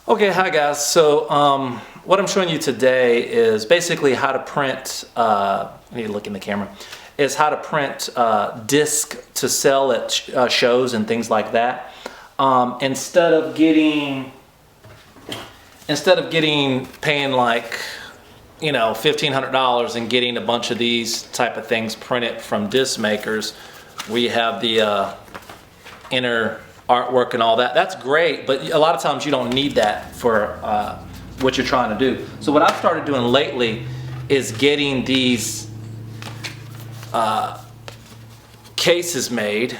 Okay, hi guys. So what I'm showing you today is basically how to print, I need to look in the camera, is how to print disc to sell at shows and things like that. Instead of getting paying like, you know, $1,500 and getting a bunch of these type of things printed from disc makers, we have the inner artwork and all that. That's great, but a lot of times you don't need that for what you're trying to do. So what I've started doing lately is getting these cases made.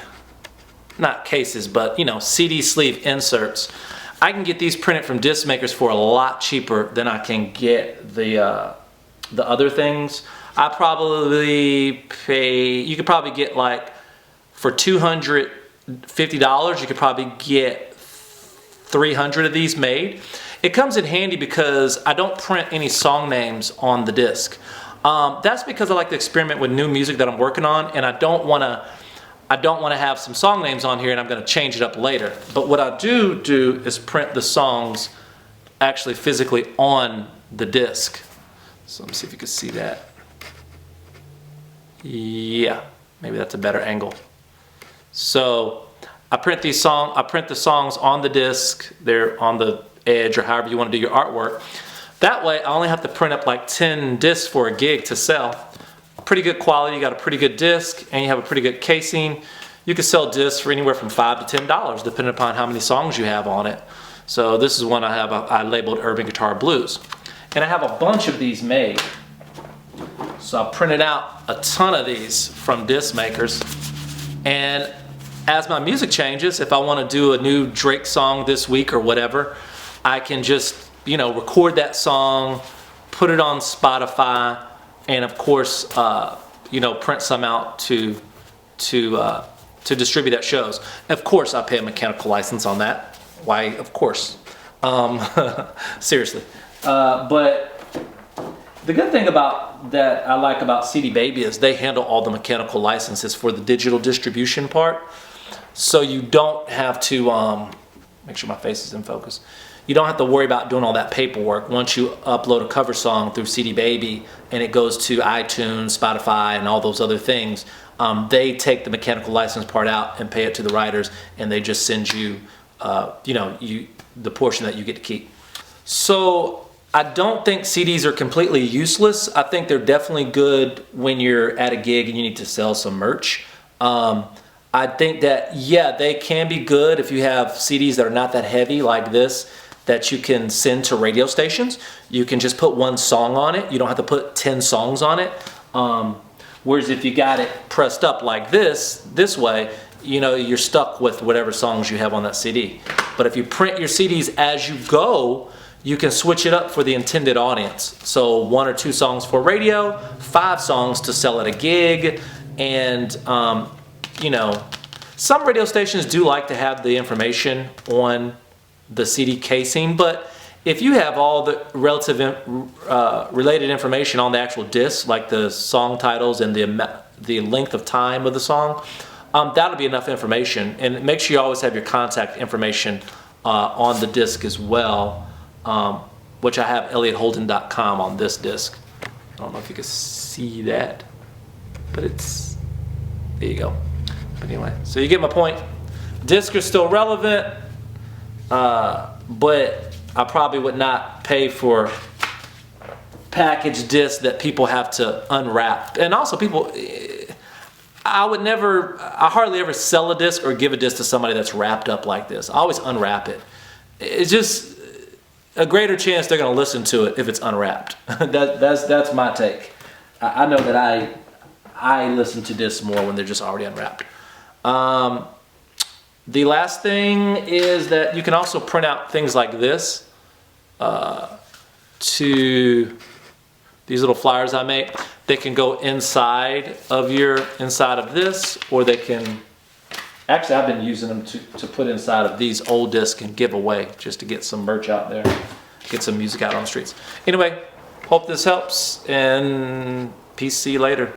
Not cases, but you know, CD sleeve inserts. I can get these printed from disc makers for a lot cheaper than I can get the other things. I probably pay, you could probably get like for $250, you could probably get 300 of these made. It comes in handy because I don't print any song names on the disc. That's because I like to experiment with new music that I'm working on, and I don't want to have some song names on here and I'm going to change it up later. But what I do is print the songs actually physically on the disc. So let me see if you can see that. Yeah, maybe that's a better angle. So I print the songs on the disc. They're on the edge or however you want to do your artwork. That way I only have to print up like 10 discs for a gig to sell. Pretty good quality, you got a pretty good disc, and you have a pretty good casing. You can sell discs for anywhere from $5 to $10 depending upon how many songs you have on it. So this is one I labeled Urban Guitar Blues. And I have a bunch of these made. So I printed out a ton of these from disc makers. And as my music changes, if I want to do a new Drake song this week or whatever, I can just, you know, record that song, put it on Spotify, and of course, you know, print some out to distribute at shows. Of course, I pay a mechanical license on that. Why? Of course. Seriously. But the good thing about that I like about CD Baby is they handle all the mechanical licenses for the digital distribution part. So you don't have to, make sure my face is in focus. You don't have to worry about doing all that paperwork. Once you upload a cover song through CD Baby and it goes to iTunes, Spotify, and all those other things, they take the mechanical license part out and pay it to the writers, and they just send you, you know, the portion that you get to keep. So I don't think CDs are completely useless. I think they're definitely good when you're at a gig and you need to sell some merch. I think that, yeah, they can be good if you have CDs that are not that heavy like this that you can send to radio stations. You can just put one song on it. You don't have to put 10 songs on it. Whereas if you got it pressed up like this way, you know, you're stuck with whatever songs you have on that CD. But if you print your CDs as you go, you can switch it up for the intended audience. So 1 or 2 songs for radio, 5 songs to sell at a gig, and you know, some radio stations do like to have the information on the CD casing, but if you have all the related information on the actual disc, like the song titles and the length of time of the song, that'll be enough information. And make sure you always have your contact information on the disc as well, which I have ElliottHolden.com on this disc. I don't know if you can see that, but it's, there you go. But anyway, so you get my point. Discs are still relevant, but I probably would not pay for packaged discs that people have to unwrap. And also people, I hardly ever sell a disc or give a disc to somebody that's wrapped up like this. I always unwrap it. It's just a greater chance they're going to listen to it if it's unwrapped. That's my take. I know that I listen to discs more when they're just already unwrapped. The last thing is that you can also print out things like this to these little flyers I make. They can go inside of this, or they can, actually I've been using them to put inside of these old discs and give away just to get some merch out there, get some music out on the streets. Anyway, hope this helps, and peace, see you later.